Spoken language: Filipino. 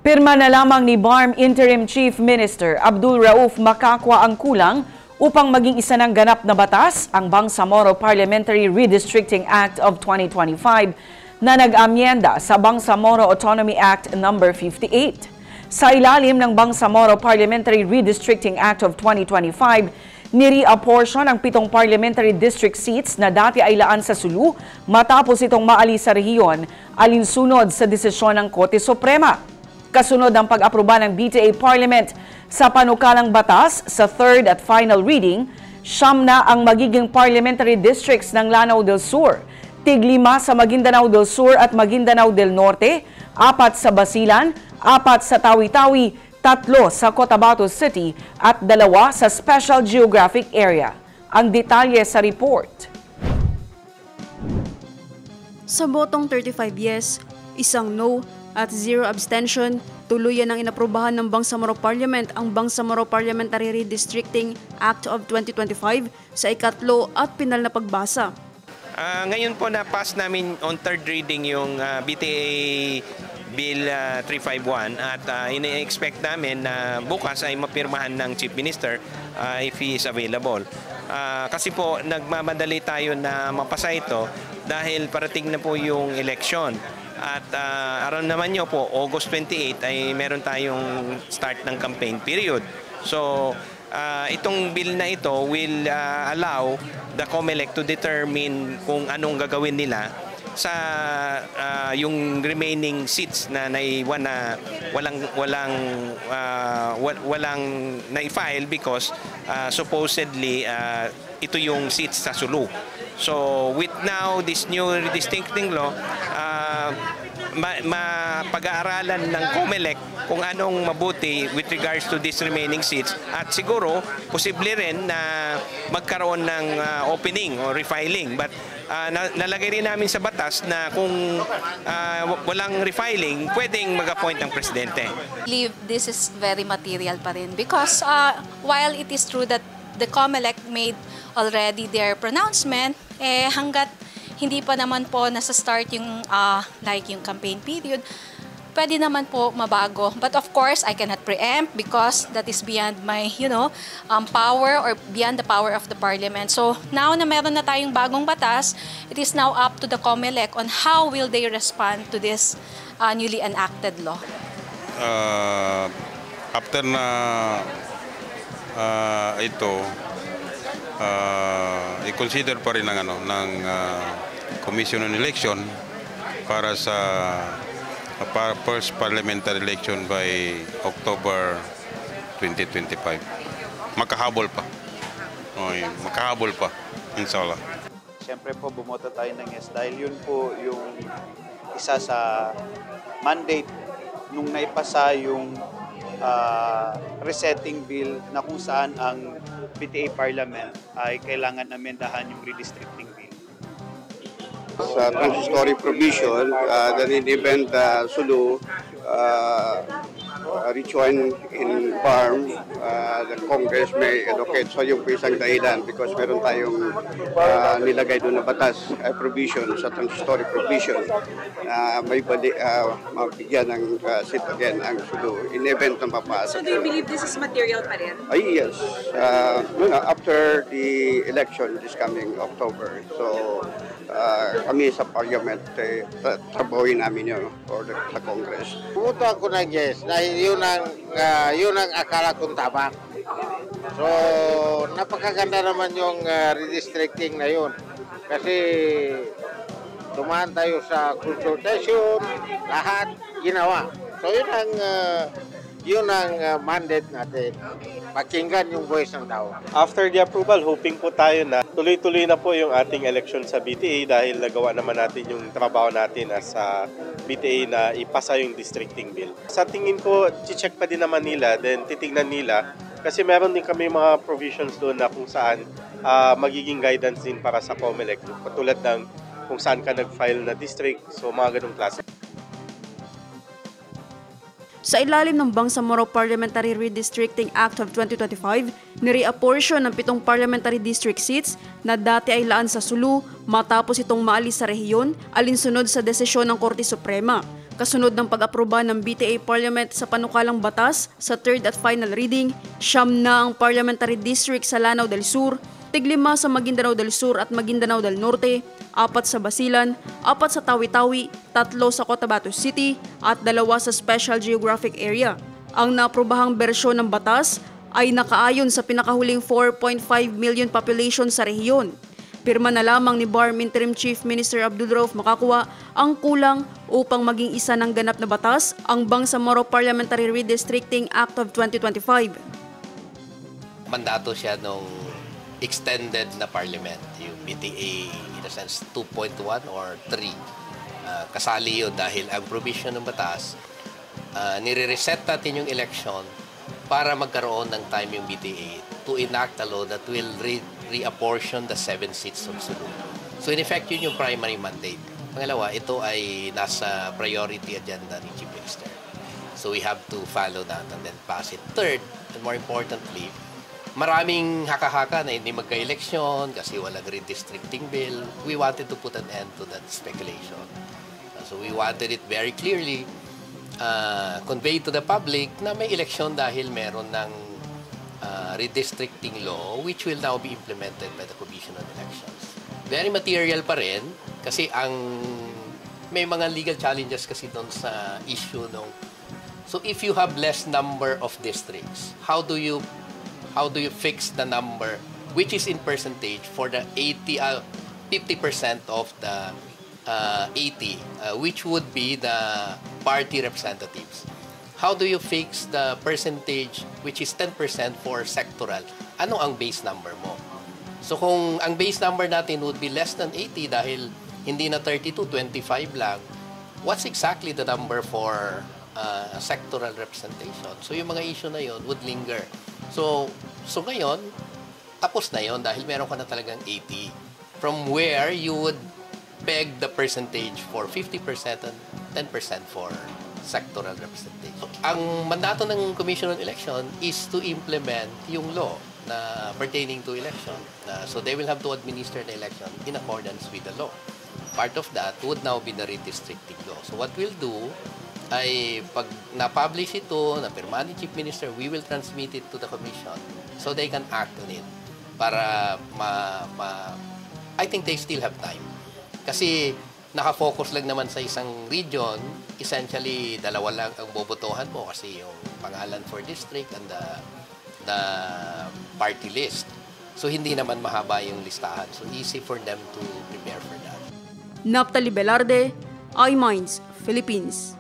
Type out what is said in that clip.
Pirma na lamang ni BARM Interim Chief Minister Abdul Rauf Makakwa ang kulang upang maging isa ng ganap na batas ang Bangsamoro Parliamentary Redistricting Act of 2025 na nag-amyenda sa Bangsamoro Autonomy Act No. 58. Sa ilalim ng Bangsamoro Parliamentary Redistricting Act of 2025, nire-apportion ang 7 parliamentary district seats na dati ay laan sa Sulu matapos itong maalis sa rehiyon alinsunod sa desisyon ng Korte Suprema. Kasunod ng pag-aproba ng BTA Parliament sa panukalang batas sa third at final reading, 9 na ang magiging parliamentary districts ng Lanao del Sur, 5 sa Maguindanao del Sur at Maguindanao del Norte, 4 sa Basilan, 4 sa Tawi-Tawi, 3 sa Cotabato City at 2 sa Special Geographic Area. Ang detalye sa report. Sa botong 35 yes, 1 no at 0 abstention, tuluyan ang inaprubahan ng Bangsamoro Parliament ang Bangsamoro Parliamentary Redistricting Act of 2025 sa ikatlo at pinal na pagbasa. Ngayon po na-pass namin on third reading yung BTA Bill 351 at ine-expect namin na bukas ay mapirmahan ng Chief Minister if he is available. Kasi po nagmamadali tayo na mapasa ito dahil parating na po yung election. At aron naman nyo po, August 28 ay meron tayong start ng campaign period. So, itong bill na ito will allow the COMELEC to determine kung anong gagawin nila sa yung remaining seats na naiwan na walang na-file because supposedly ito yung seats sa Sulu. So with now this new redistricting law, mapag-aaralan ng COMELEC kung anong mabuti with regards to these remaining seats at siguro posible rin na magkaroon ng opening or refiling. But nalagay rin namin sa batas na kung walang refiling, pwedeng mag-appoint ng presidente. I believe this is very material pa rin because while it is true that the COMELEC made already their pronouncement, hanggat hindi pa naman po nasa-start yung yung campaign period, pwede naman po mabago. But of course, I cannot preempt because that is beyond my, power or beyond the power of the Parliament. So now na meron na tayong bagong batas, it is now up to the COMELEC on how will they respond to this newly enacted law. After na ito, i-consider pa rin ng Commission on Election para sa first parliamentary election by October 2025. Makahabol pa. Makahabol pa, inshallah. Siyempre po bumoto tayo ng yes dahil yun po yung isa sa mandate nung naipasa yung resetting bill na kung saan ang BTA Parliament ay kailangan amendahan yung redistricting bill. Sa transitory provision, that in event Sulu rejoin in BARM, the Congress may allocate. So yung isang dahilan because meron tayong nilagay doon na batas, provision sa transitory provision na may mabigyan ng seat again ang Sulu in event na mapasa. So do you believe this is material pa rin? Ay, yes. After the election this coming October. So kami sa Parliament, trabahuin namin yun sa Congress. Pumunto ako ng yes dahil yun ang akala kong tama. So, napakaganda naman yung redistricting na yun. Kasi dumaan tayo sa consultation, lahat ginawa. So, yun ang mandate natin. Pakinggan yung voice ng tao. After the approval, hoping po tayo na tuloy-tuloy na po yung ating election sa BTA dahil nagawa naman natin yung trabaho natin sa BTA na ipasa yung districting bill. Sa tingin ko, check pa din naman nila, then titignan nila kasi meron din kami mga provisions doon na kung saan magiging guidance din para sa COMELEC. Patulad ng kung saan ka nag-file na district, so mga ganung klase. Sa ilalim ng Bangsamoro Parliamentary Redistricting Act of 2025, nire-apportion ng 7 parliamentary district seats na dati ay laan sa Sulu matapos itong maalis sa rehiyon alinsunod sa desisyon ng Korte Suprema. Kasunod ng pag-aproba ng BTA Parliament sa panukalang batas sa third at final reading, 9 na ang parliamentary district sa Lanao del Sur, 5 sa Maguindanao del Sur at Maguindanao del Norte, 4 sa Basilan, 4 sa Tawi-Tawi, 3 sa Cotabato City at 2 sa Special Geographic Area. Ang naaprobahang bersyon ng batas ay nakaayon sa pinakahuling 4.5 million population sa rehiyon. Pirma na lamang ni BARM Interim Chief Minister Abdul Rauf Makakwa ang kulang upang maging isa ng ganap na batas ang Bangsamoro Parliamentary Redistricting Act of 2025. Mandato siya nung extended na parliament, yung BTA in a sense 2.1 or 3. Kasali yun dahil ang provision ng batas, nire-reset natin yung election para magkaroon ng time yung BTA to enact a law that will reapportion the 7 seats of Sulu. So in effect, yun yung primary mandate. Pangalawa, ito ay nasa priority agenda ni Chief Minister. So we have to follow that and then pass it. Third, and more importantly, maraming haka-haka na hindi magka-eleksyon kasi walang redistricting bill. We wanted to put an end to that speculation. So we wanted it very clearly conveyed to the public na may eleksyon dahil meron ng redistricting law which will now be implemented by the Commission on Elections. Very material pa rin kasi may mga legal challenges kasi doon sa issue nung. So if you have less number of districts, how do you fix the number which is in percentage for the 50% of the 80 which would be the party representatives? How do you fix the percentage which is 10% for sectoral? Ano ang base number mo? So kung ang base number natin would be less than 80 dahil hindi na 32, 25 lang, what's exactly the number for sectoral representation? So yung mga issue na yon would linger. So ngayon, tapos na yon dahil meron ka na talagang 80. From where you would peg the percentage for 50% and 10% for sectoral representation. Ang mandato ng Commission on Election is to implement yung law na pertaining to election. So they will have to administer the election in accordance with the law. Part of that would now be the redistricting law. So what we'll do ay pag na-publish ito, na-pirma ni Chief Minister, we will transmit it to the Commission so they can act on it para I think they still have time. Kasi nakafocus lang naman sa isang region, essentially dalawa lang ang bobotohan mo kasi yung pangalan for district and the party list. So hindi naman mahaba yung listahan. So easy for them to prepare for that. Naphtali Velarde, iMinds, Philippines.